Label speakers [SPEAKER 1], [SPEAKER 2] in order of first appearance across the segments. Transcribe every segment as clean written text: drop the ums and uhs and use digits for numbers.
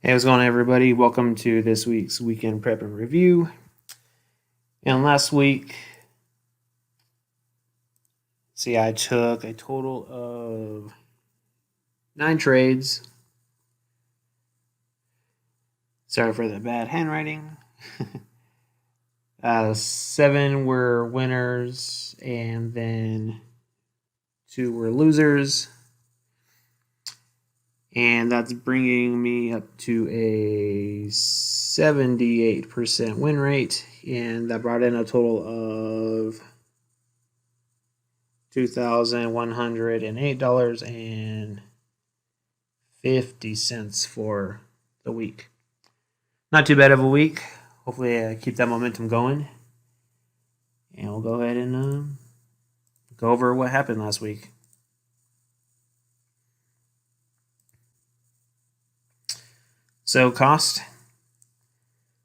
[SPEAKER 1] Hey, what's going on, everybody? Welcome to this week's Weekend Prep and Review. And last week, I took a total of 9 trades. Sorry for the bad handwriting. 7 were winners, and then 2 were losers. And that's bringing me up to a 78% win rate. And that brought in a total of $2,108.50 for the week. Not too bad of a week. Hopefully I keep that momentum going. And we'll go ahead and go over what happened last week. So cost.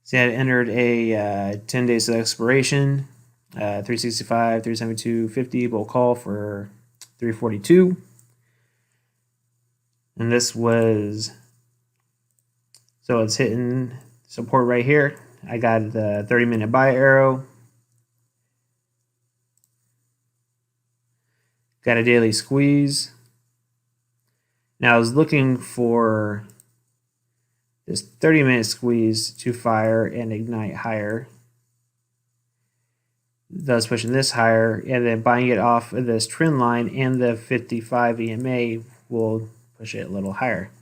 [SPEAKER 1] See, I entered a 10 days of expiration, 365, 372.50 bull call for 342. And this was, so it's hitting support right here. I got the 30-minute buy arrow. Got a daily squeeze. Now I was looking for this 30-minute squeeze to fire and ignite higher, thus pushing this higher, and then buying it off of this trend line and the 55 EMA will push it a little higher.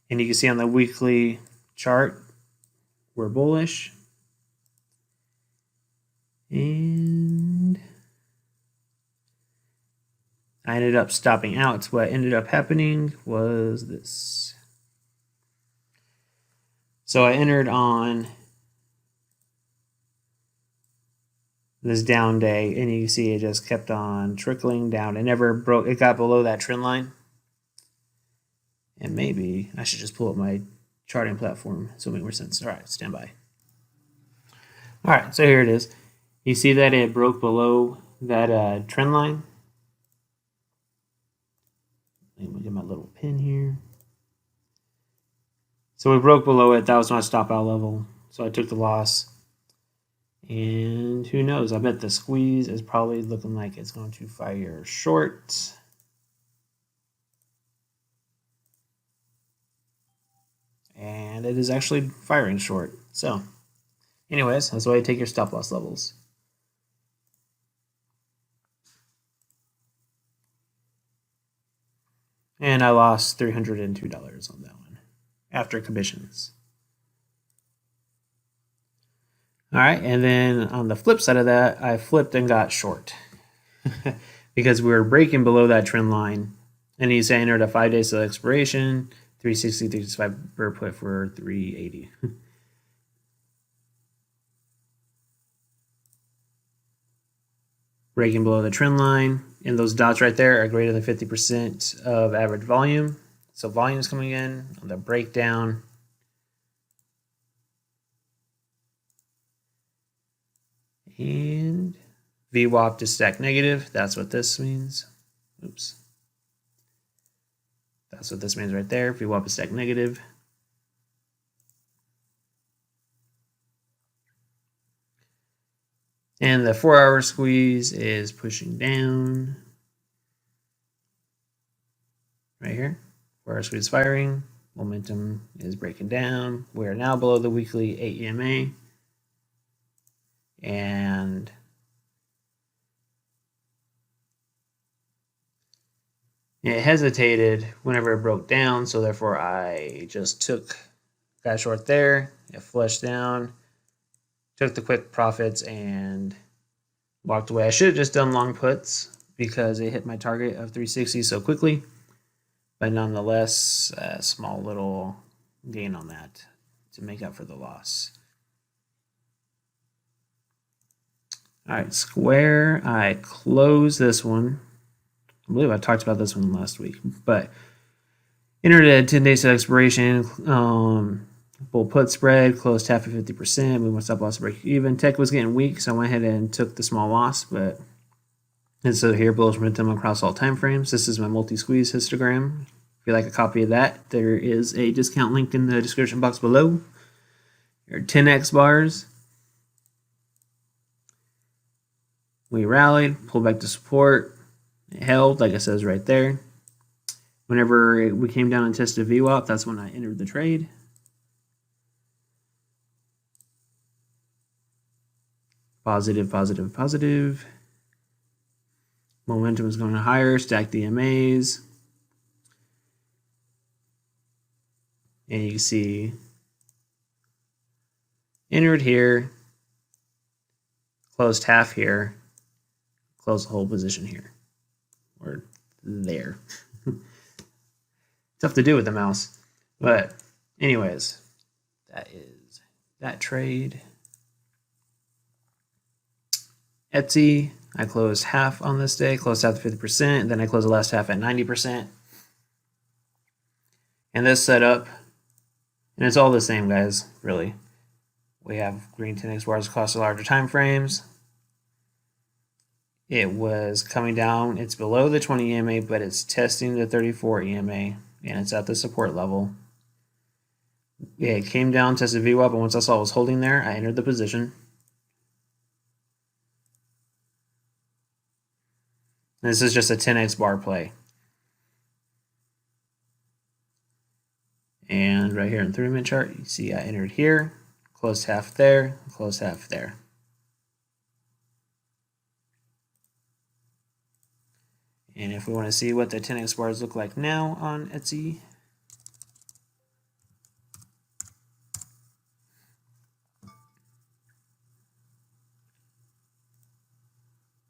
[SPEAKER 1] And you can see on the weekly chart, we're bullish. And I ended up stopping out. What ended up happening was this. So I entered on this down day, and you can see it just kept on trickling down. It never broke. It got below that trend line. And maybe I should just pull up my charting platform so it makes more sense. All right, stand by. All right, so here it is. You see that it broke below that trend line. Let me get my little pin here. So we broke below it. That was my stop out level. So I took the loss. And who knows? I bet the squeeze is probably looking like it's going to fire short. And it is actually firing short. So anyways, that's why you take your stop loss levels. And I lost $302 on that one after commissions. All right, and then on the flip side of that, I flipped and got short because we were breaking below that trend line. And you say I entered a 5 days of expiration, 360, 365 per put for 380. Breaking below the trend line, and those dots right there are greater than 50% of average volume. So volume is coming in on the breakdown. And VWAP to stack negative. That's what this means. Oops. That's what this means right there. VWAP is stack negative. And the 4-hour squeeze is pushing down. Right here. 4-hour squeeze firing. Momentum is breaking down. We are now below the weekly 8 EMA. And it hesitated whenever it broke down, so therefore I just got short there. It flushed down, took the quick profits, and walked away. I should have just done long puts because it hit my target of 360 so quickly, but nonetheless, a small little gain on that to make up for the loss. All right, Square, I closed this one. I believe I talked about this one last week, but entered at 10 days of expiration. Bull put spread, closed half of 50%. We went stop loss break even. Tech was getting weak, so I went ahead and took the small loss. And so here, bullish momentum across all time frames. This is my multi-squeeze histogram If you'd like a copy of that, there is a discount link in the description box below. Your 10x bars. We rallied, pulled back to support. It held, like it says right there. Whenever we came down and tested VWAP, that's when I entered the trade. Positive, positive, positive. Momentum is going higher, stack the MAs. And you can see entered here, closed half here, closed the whole position here, or there. Tough to do with the mouse. But anyways, that is that trade. Etsy, I closed half on this day, closed half at 50%, then I closed the last half at 90%. And this setup, and it's all the same, guys, really. We have green 10x bars across the larger time frames. It was coming down, it's below the 20 EMA, but it's testing the 34 EMA, and it's at the support level. Yeah, it came down, tested VWAP, and once I saw it was holding there, I entered the position. This is just a 10x bar play. And right here in the 3-minute chart, you see I entered here, closed half there, closed half there. And if we want to see what the 10x bars look like now on Etsy,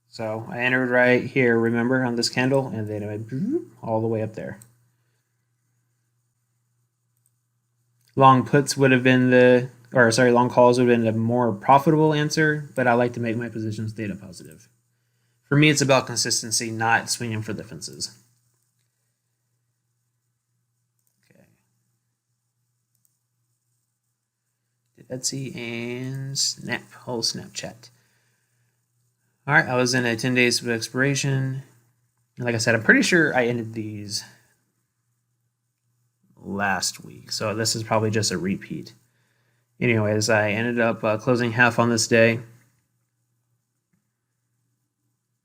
[SPEAKER 1] so I entered right here, remember, on this candle, and then I went all the way up there. Long puts would have been long calls would have been the more profitable answer, but I like to make my positions data positive. For me, it's about consistency, not swinging for the fences. Okay. Did Etsy and Snapchat. All right, I was in a 10 days of expiration. Like I said, I'm pretty sure I ended these last week, so this is probably just a repeat. Anyways, I ended up closing half on this day.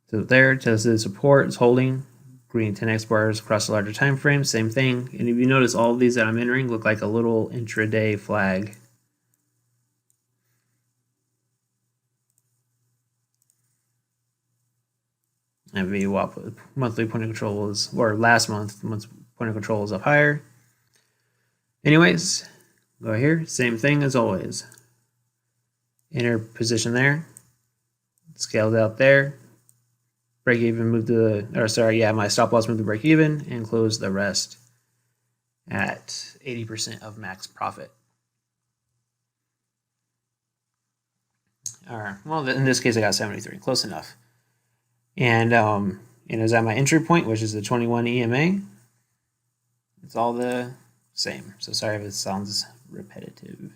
[SPEAKER 1] So there, tested support, it's holding. Green 10x bars across the larger time frame, same thing. And if you notice, all of these that I'm entering look like a little intraday flag. And VWAP monthly point of control was, or last month's point of control is up higher. Anyways, go here, same thing as always. Enter position there, scaled out there, break even, move to my stop loss moved to break even, and close the rest at 80% of max profit. All right, well, in this case, I got 73, close enough. And it was at my entry point, which is the 21 EMA. It's all the same. So sorry if it sounds repetitive.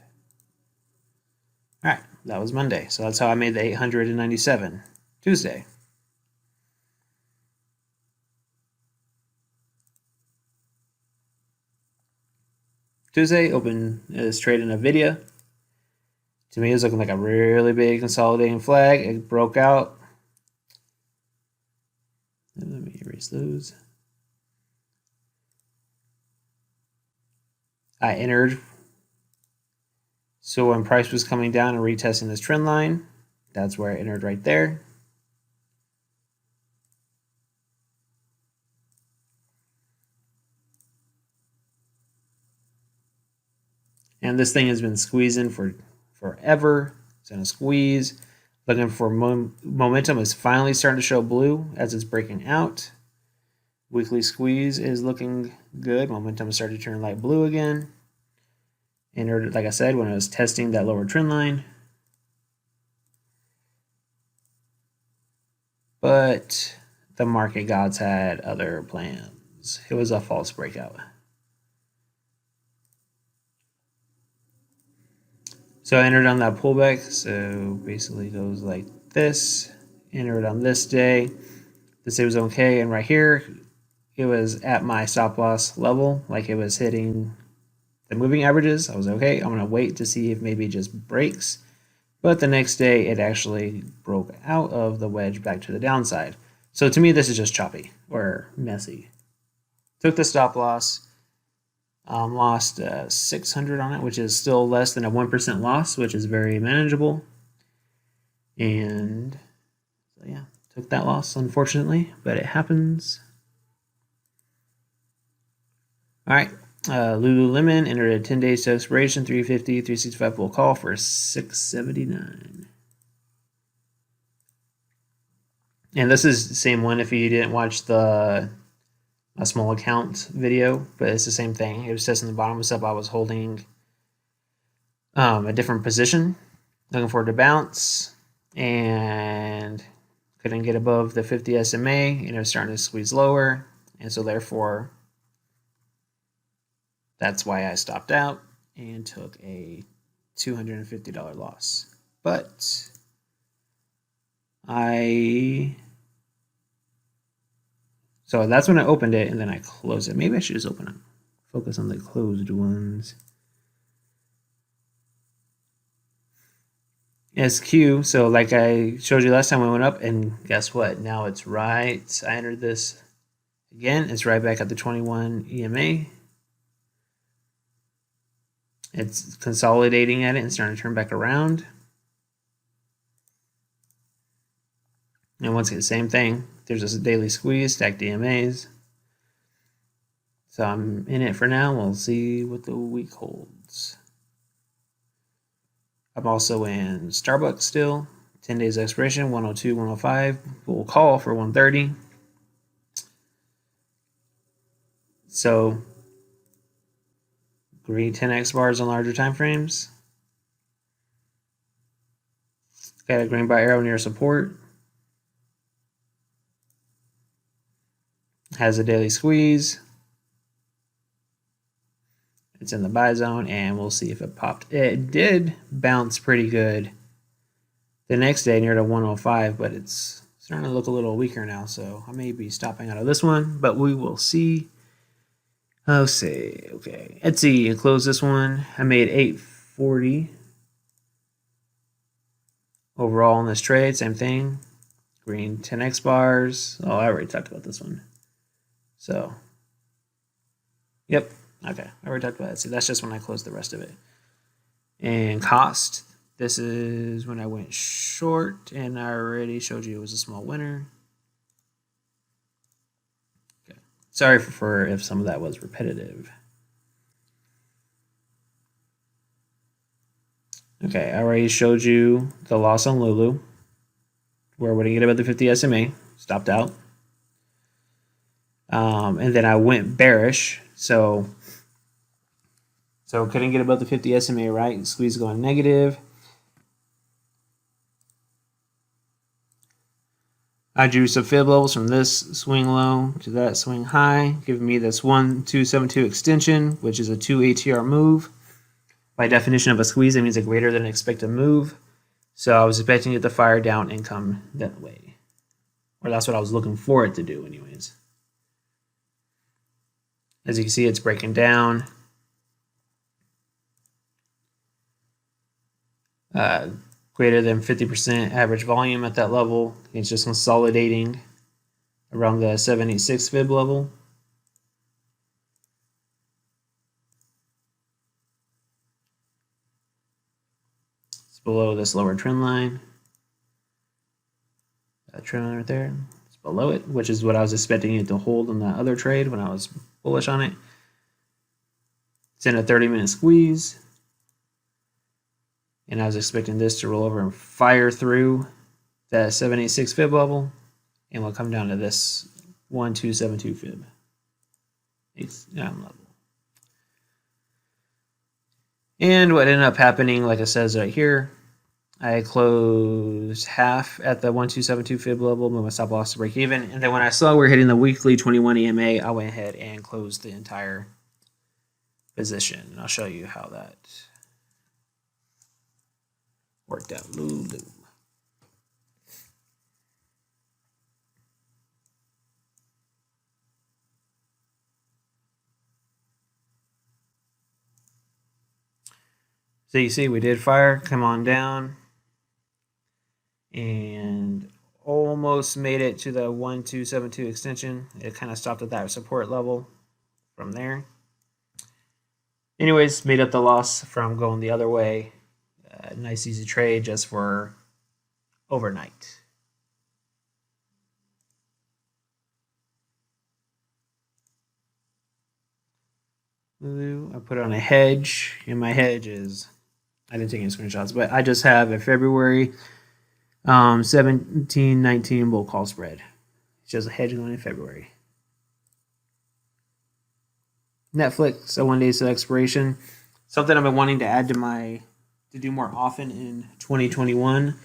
[SPEAKER 1] All right, that was Monday. So that's how I made the 897. Tuesday. Tuesday, open this trade in NVIDIA. To me, it's looking like a really big consolidating flag. It broke out. Let me erase those. I entered. So when price was coming down and retesting this trend line, that's where I entered right there. And this thing has been squeezing for forever. It's in a squeeze. Looking for momentum is finally starting to show blue as it's breaking out. Weekly squeeze is looking good. Momentum is starting to turn light blue again. Entered, like I said, when I was testing that lower trend line. But the market gods had other plans. It was a false breakout. So I entered on that pullback. So basically it goes like this. Entered on this day. This day was okay. And right here, it was at my stop loss level, like it was hitting the moving averages. I was okay, I'm gonna wait to see if maybe it just breaks. But the next day it actually broke out of the wedge back to the downside. So to me, this is just choppy or messy. Took the stop loss, lost 600 on it, which is still less than a 1% loss, which is very manageable. And so yeah, took that loss, unfortunately, but it happens. All right, Lululemon entered a 10 days to expiration, 350, 365 full call for 679. And this is the same one if you didn't watch the a small account video, but it's the same thing. It was testing the bottom stuff. I was holding a different position, looking for it to bounce, and couldn't get above the 50 SMA, and it was starting to squeeze lower, and so therefore that's why I stopped out and took a $250 loss. But so that's when I opened it, and then I closed it. Maybe I should just open it. Focus on the closed ones. SQ, so like I showed you last time, we went up, and guess what? Now it's right. I entered this again. It's right back at the 21 EMA. It's consolidating at it and starting to turn back around. And once again, the same thing. There's a daily squeeze, stacked DMAs. So I'm in it for now. We'll see what the week holds. I'm also in Starbucks still. 10 days expiration, 102, 105. We'll call for 130. So green 10x bars on larger time frames. Got a green bar arrow near support. Has a daily squeeze. It's in the buy zone, and we'll see if it popped. It did bounce pretty good the next day near to 105, but it's starting to look a little weaker now, so I may be stopping out of this one, but we will see. I'll say, okay, Etsy, close this one. I made 840 overall in this trade, same thing. Green 10x bars. Oh, I already talked about this one. So, yep. Okay, I already talked about Etsy. That's just when I closed the rest of it. And cost. This is when I went short, and I already showed you it was a small winner. Okay. Sorry for if some of that was repetitive. Okay, I already showed you the loss on Lulu, where when I get above the 50 SMA, stopped out. And then I went bearish, so couldn't get above the 50 SMA, right? Squeeze going negative. I drew some fib levels from this swing low to that swing high, giving me this 1272 extension, which is a 2 ATR move. By definition of a squeeze, it means a greater than expected move. So I was expecting it to fire down and come that way. Or that's what I was looking for it to do anyways. As you can see, it's breaking down. Greater than 50% average volume at that level. It's just consolidating around the 786 fib level. It's below this lower trend line. That trend line right there. It's below it, which is what I was expecting it to hold on the other trade when I was bullish on it. It's in a 30-minute squeeze. And I was expecting this to roll over and fire through that 786 fib level, and we'll come down to this 1272 fib level. And what ended up happening, like it says right here, I closed half at the 1272 fib level, moved my stop loss to break even, and then when I saw we're hitting the weekly 21 EMA, I went ahead and closed the entire position. And I'll show you how that worked out. Lulu. So you see we did fire, come on down, and almost made it to the 1272 extension. It kind of stopped at that support level from there. Anyways, made up the loss from going the other way. Nice easy trade just for overnight. I put on a hedge, and my hedge is, I didn't take any screenshots, but I just have a February 17-19 bull call spread. It's just a hedge going in February. Netflix, a 1 day to expiration. Something I've been wanting to add to do more often in 2021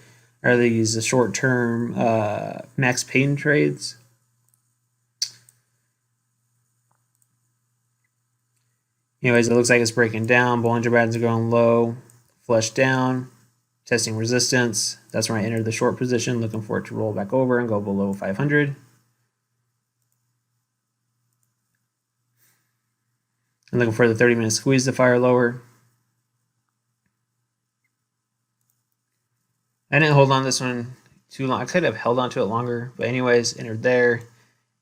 [SPEAKER 1] are these short-term max pain trades. Anyways, it looks like it's breaking down. Bollinger Bands are going low, flush down, testing resistance. That's where I entered the short position, looking for it to roll back over and go below 500. I'm looking for the 30-minute squeeze to fire lower. I didn't hold on this one too long. I could have held on to it longer, but anyways, entered there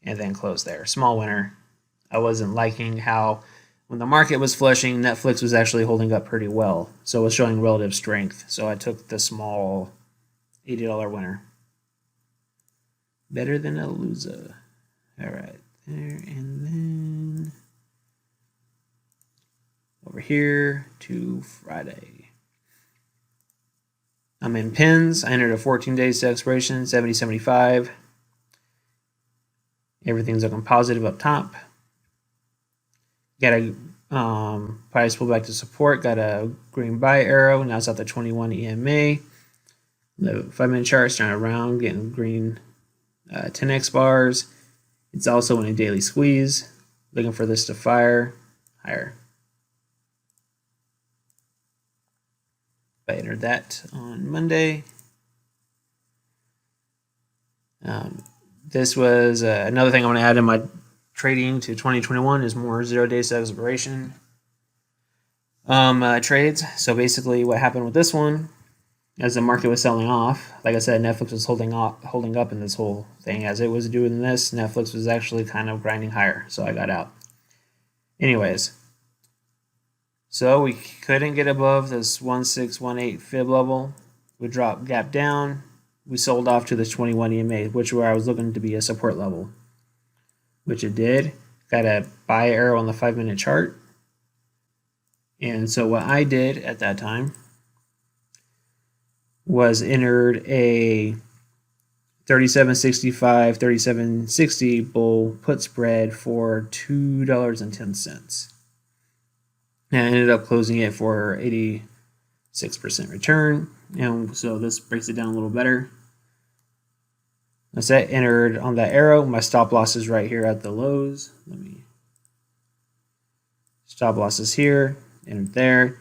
[SPEAKER 1] and then closed there. Small winner. I wasn't liking how when the market was flushing, Netflix was actually holding up pretty well. So it was showing relative strength. So I took the small $80 winner. Better than a loser. All right, there, and then over here to Friday. I'm in pins. I entered a 14 days to expiration, 70.75. Everything's looking positive up top. Got a price pull back to support. Got a green buy arrow. Now it's at the 21 EMA. The 5-minute chart is trying around, getting green 10x bars. It's also in a daily squeeze. Looking for this to fire higher. I entered that on Monday. This was another thing I want to add in my trading to 2021 is more 0 days to expiration trades. So basically what happened with this one, as the market was selling off, like I said, Netflix was holding up in this whole thing. As it was doing this, Netflix was actually kind of grinding higher, so I got out. Anyways, so we couldn't get above this 1618 fib level. We dropped gap down. We sold off to the 21 EMA, which where I was looking to be a support level, which it did. Got a buy arrow on the 5-minute chart. And so what I did at that time was entered a 37.65, 37.60 bull put spread for $2.10. And I ended up closing it for 86% return. And so this breaks it down a little better. I said entered on that arrow. My stop loss is right here at the lows. Stop loss is here, entered there.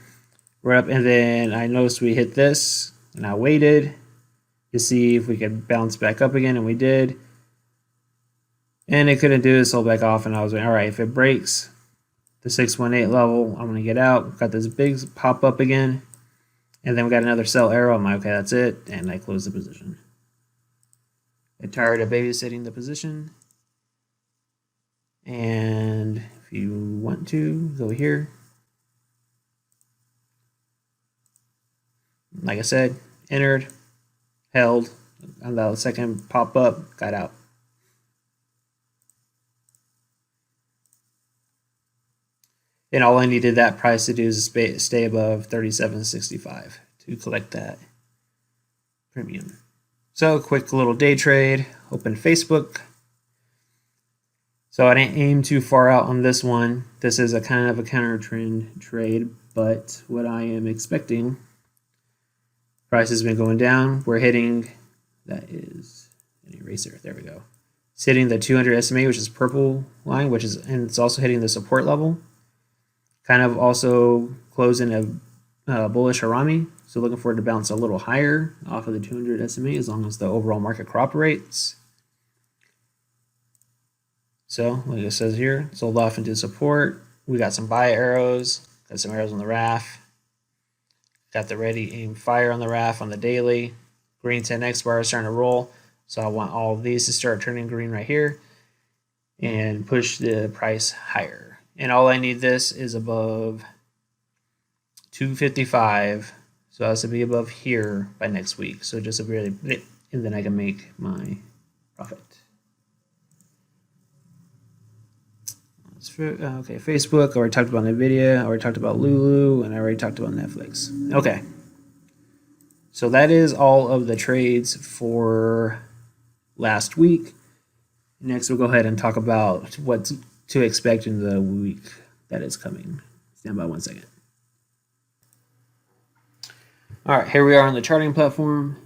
[SPEAKER 1] We're up, and then I noticed we hit this, and I waited to see if we could bounce back up again, and we did. And it couldn't do it, sold back off, and I was like, all right, if it breaks the 618 level, I'm going to get out. Got this big pop up again, and then we got another sell arrow. I'm like, okay, that's it, and I closed the position. I'm tired of babysitting the position. And if you want to, go here. Like I said, entered, held, on the second pop up, got out. And all I needed that price to do is stay above 37.65 to collect that premium. So quick little day trade, open Facebook. So I didn't aim too far out on this one. This is a kind of a counter trend trade, but what I am expecting, price has been going down. We're hitting, that is an eraser, there we go. It's hitting the 200 SMA, which is purple line, and it's also hitting the support level. Kind of also closing a bullish harami. So looking for it to bounce a little higher off of the 200 SMA as long as the overall market cooperates. So like it says here, sold off into support. We got some buy arrows, got some arrows on the RAF. Got the ready aim fire on the RAF on the daily. Green 10x bar is starting to roll. So I want all of these to start turning green right here and push the price higher. And all I need this is above 255. So it has to be above here by next week. So just a really, and then I can make my profit. Okay, Facebook, I already talked about NVIDIA, I already talked about Lulu, and I already talked about Netflix. Okay. So that is all of the trades for last week. Next, we'll go ahead and talk about what to expect in the week that is coming. Stand by 1 second. All right, here we are on the charting platform.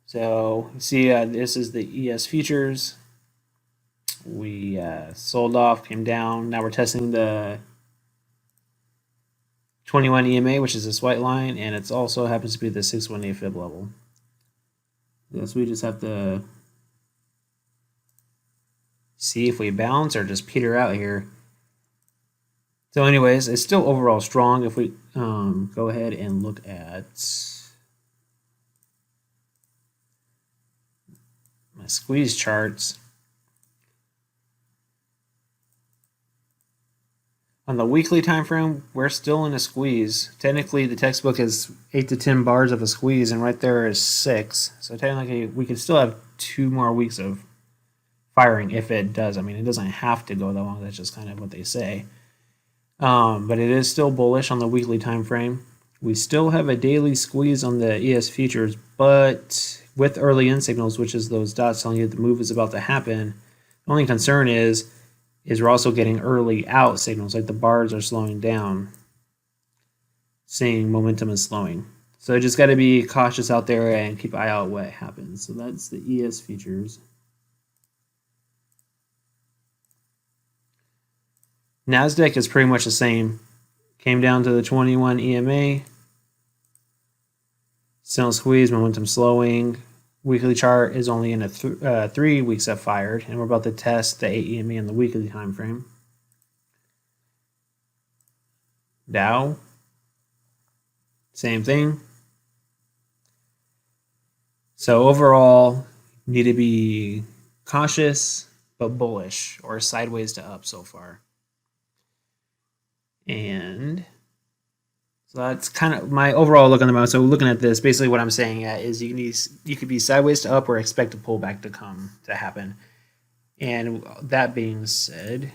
[SPEAKER 1] So you see this is the ES futures. We sold off, came down. Now we're testing the 21 EMA, which is this white line, and it also happens to be the 618 fib level. Yes, we just have to see if we bounce or just peter out here. So anyways, it's still overall strong. If we go ahead and look at my squeeze charts, on the weekly time frame, we're still in a squeeze. Technically, the textbook is 8 to 10 bars of a squeeze, and right there is 6. So technically, we could still have 2 more weeks of firing if it does. I mean, it doesn't have to go that long. That's just kind of what they say. But it is still bullish on the weekly time frame. We still have a daily squeeze on the ES futures, but with early in signals, which is those dots telling you the move is about to happen, the only concern is we're also getting early out signals, like the bars are slowing down, saying momentum is slowing. So you just got to be cautious out there and keep an eye out what happens. So that's the ES futures. NASDAQ is pretty much the same. Came down to the 21 EMA. Still squeeze, momentum slowing. Weekly chart is only in a 3 weeks have fired, and we're about to test the 8 EMA in the weekly time frame. Dow, same thing. So overall, need to be cautious but bullish, or sideways to up so far. And so that's kind of my overall look on the market. So looking at this, basically what I'm saying is you could be sideways to up or expect a pullback to happen. And that being said,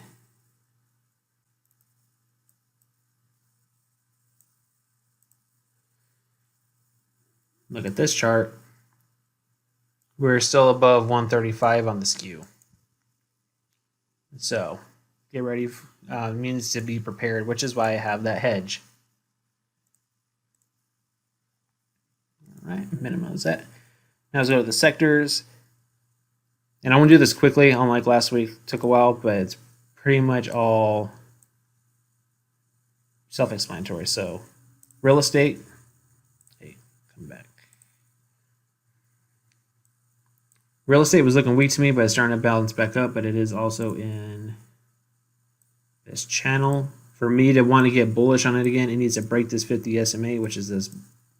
[SPEAKER 1] look at this chart. We're still above 135 on the skew. So get ready. Means to be prepared, which is why I have that hedge. All right, minimize that. Now let's go to the sectors. And I want to do this quickly, unlike last week. It took a while, but it's pretty much all self-explanatory. So real estate. Hey, come back. Real estate was looking weak to me, but it's starting to balance back up, but it is also in this channel. For me to want to get bullish on it again, it needs to break this 50 SMA, which is this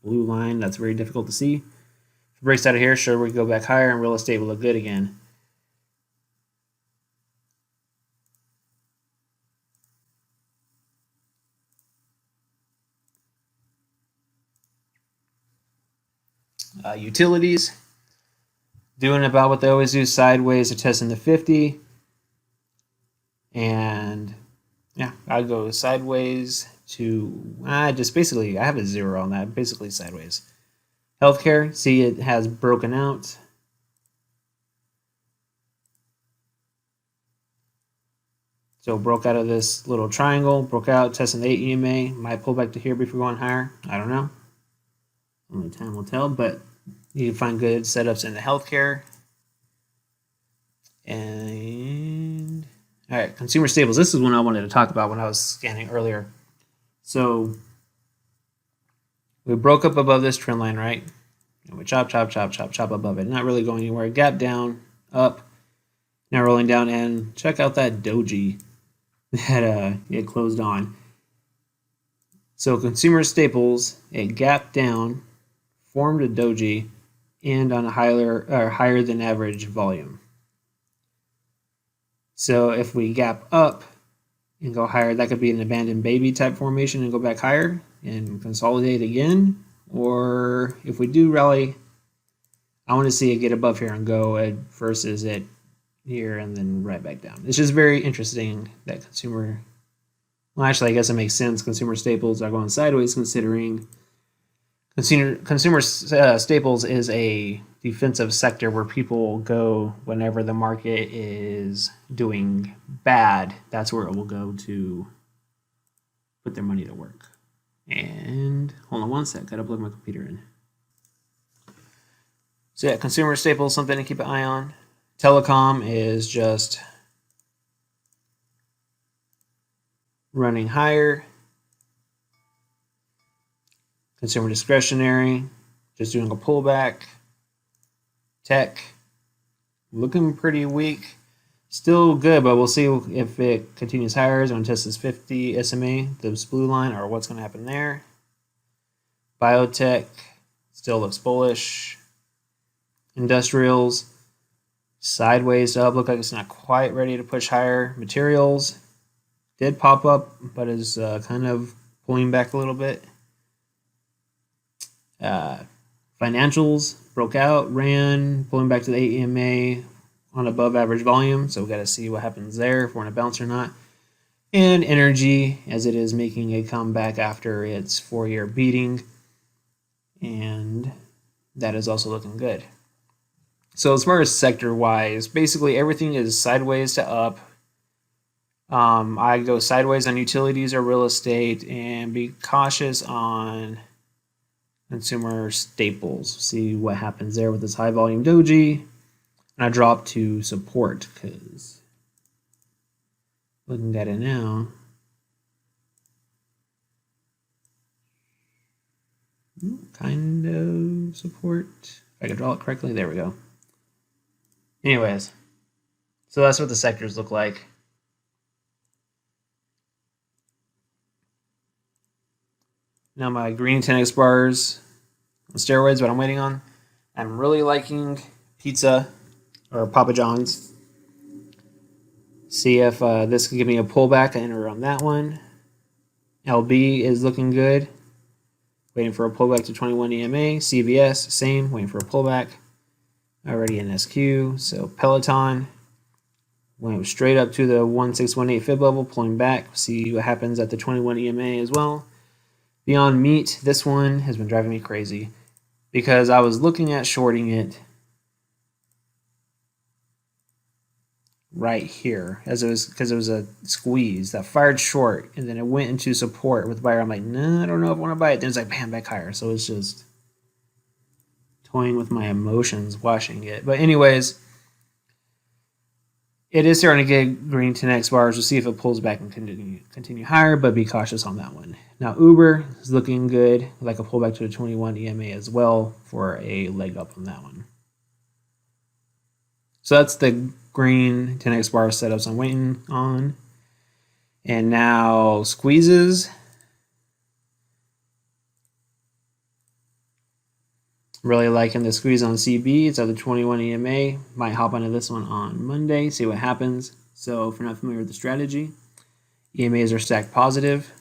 [SPEAKER 1] blue line that's very difficult to see. If it breaks out of here, sure, we can go back higher and real estate will look good again. Utilities, doing about what they always do, sideways to testing the 50. And yeah, I'll go sideways to just basically, I have a 0 on that, basically sideways. Healthcare, see it has broken out. So broke out of this little triangle, broke out, testing the 8 EMA, might pull back to here before going higher. I don't know. Only time will tell, but you can find good setups in the healthcare. And all right, consumer staples. This is one I wanted to talk about when I was scanning earlier. So we broke up above this trend line, right? And we chop above it. Not really going anywhere. Gap down, up, now rolling down, and check out that doji that it closed on. So consumer staples, it gapped down, formed a doji, and on a higher than average volume. So if we gap up and go higher, that could be an abandoned baby type formation and go back higher and consolidate again. Or if we do rally, I want to see it get above here and go versus it here and then right back down. It's just very interesting that consumer, well, actually, I guess it makes sense. Consumer staples are going sideways considering consumer staples is a defensive sector where people go whenever the market is doing bad. That's where it will go to put their money to work. And hold on one sec, gotta plug my computer in. So yeah, consumer staples, something to keep an eye on. Telecom is just running higher. Consumer discretionary, just doing a pullback. Tech, looking pretty weak. Still good, but we'll see if it continues higher. It's going to test this 50 SMA, this blue line, or what's going to happen there. Biotech still looks bullish. Industrials, sideways up, look like it's not quite ready to push higher. Materials did pop up, but is kind of pulling back a little bit. Financials broke out, ran, pulling back to the 8 EMA on above average volume. So we got to see what happens there, if we're going to bounce or not. And energy, as it is making a comeback after its 4-year beating. And that is also looking good. So as far as sector-wise, basically everything is sideways to up. I go sideways on utilities or real estate and be cautious on consumer staples. See what happens there with this high volume doji. And I drop to support because looking at it now, kind of support. If I can draw it correctly, there we go. Anyways, so that's what the sectors look like. Now my green 10x bars on steroids, what I'm waiting on. I'm really liking pizza or Papa John's. See if this can give me a pullback. I enter on that one. LB is looking good. Waiting for a pullback to 21 EMA. CVS, same, waiting for a pullback. Already in SQ. So Peloton went straight up to the 1618 fib level, pulling back. See what happens at the 21 EMA as well. Beyond Meat, this one has been driving me crazy because I was looking at shorting it right here as it was because it was a squeeze that fired short and then it went into support with buyer. I'm like, nah, I don't know if I want to buy it. Then it's like bam, back higher. So it's just toying with my emotions watching it. But anyways, it is starting to get green 10x bars. We'll see if it pulls back and continue higher, but be cautious on that one. Now Uber is looking good, like a pullback to the 21 EMA as well for a leg up on that one. So that's the green 10x bar setups I'm waiting on. And now squeezes. Really liking the squeeze on CB. It's at the 21 EMA. Might hop onto this one on Monday, see what happens. So if you're not familiar with the strategy, EMAs are stacked positive.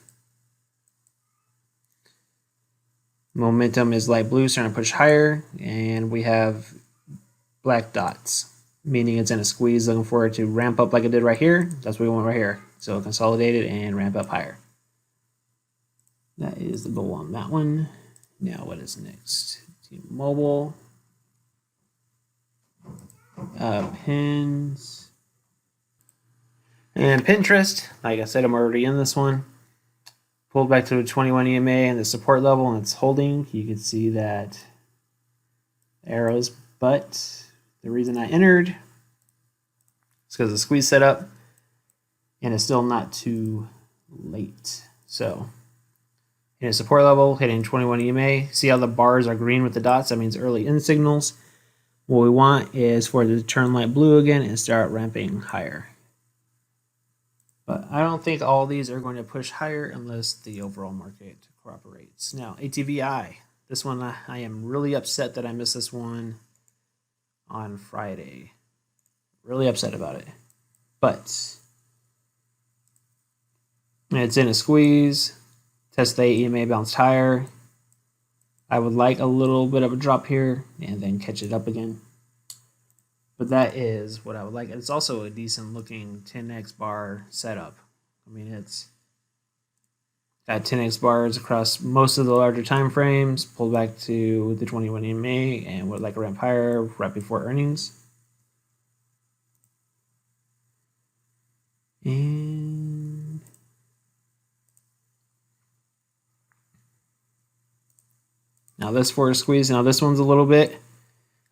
[SPEAKER 1] Momentum is light blue, starting to push higher. And we have black dots, meaning it's in a squeeze, looking for it to ramp up like it did right here. That's what we want right here. So consolidate it and ramp up higher. That is the goal on that one. Now what is next? Mobile, pins, and Pinterest. Like I said, I'm already in this one. Pulled back to the 21 EMA and the support level, and it's holding. You can see that arrows, but the reason I entered is because the squeeze set up, and it's still not too late. So in a support level, hitting 21 EMA. See how the bars are green with the dots? That means early in signals. What we want is for it to turn light blue again and start ramping higher. But I don't think all these are going to push higher unless the overall market cooperates. Now, ATVI. This one, I am really upset that I missed this one on Friday. Really upset about it. But it's in a squeeze. Test the EMA bounced higher. I would like a little bit of a drop here and then catch it up again. But that is what I would like. It's also a decent looking 10x bar setup. I mean, it's got 10x bars across most of the larger time frames, pulled back to the 21 EMA, and would like a ramp higher right before earnings. And now this for a squeeze. Now this one's a little bit,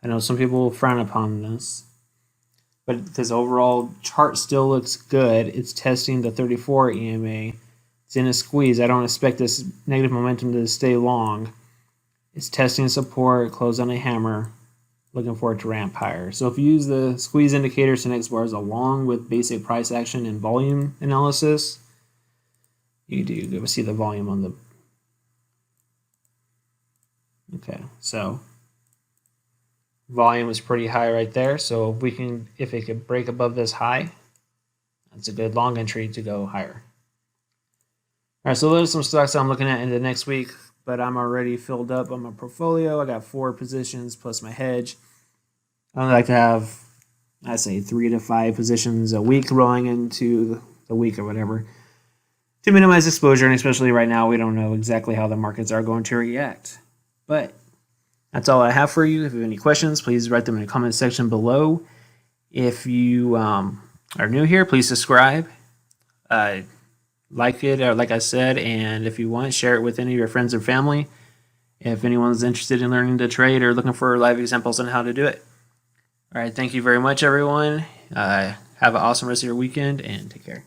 [SPEAKER 1] I know some people frown upon this, but this overall chart still looks good. It's testing the 34 EMA. It's in a squeeze. I don't expect this negative momentum to stay long. It's testing support, close on a hammer. Looking for it to ramp higher. So if you use the squeeze indicators and X bars along with basic price action and volume analysis, you do see the volume on the. Okay, so volume is pretty high right there. So if it could break above this high, that's a good long entry to go higher. All right, so those are some stocks I'm looking at in the next week, but I'm already filled up on my portfolio. I got 4 positions plus my hedge. I like to have, I say, 3 to 5 positions a week rolling into the week or whatever to minimize exposure, and especially right now, we don't know exactly how the markets are going to react. But that's all I have for you. If you have any questions, please write them in the comment section below. If you are new here, please subscribe. Like it, or like I said, and if you want, share it with any of your friends or family. If anyone's interested in learning to trade or looking for live examples on how to do it. All right, thank you very much, everyone. Have an awesome rest of your weekend, and take care.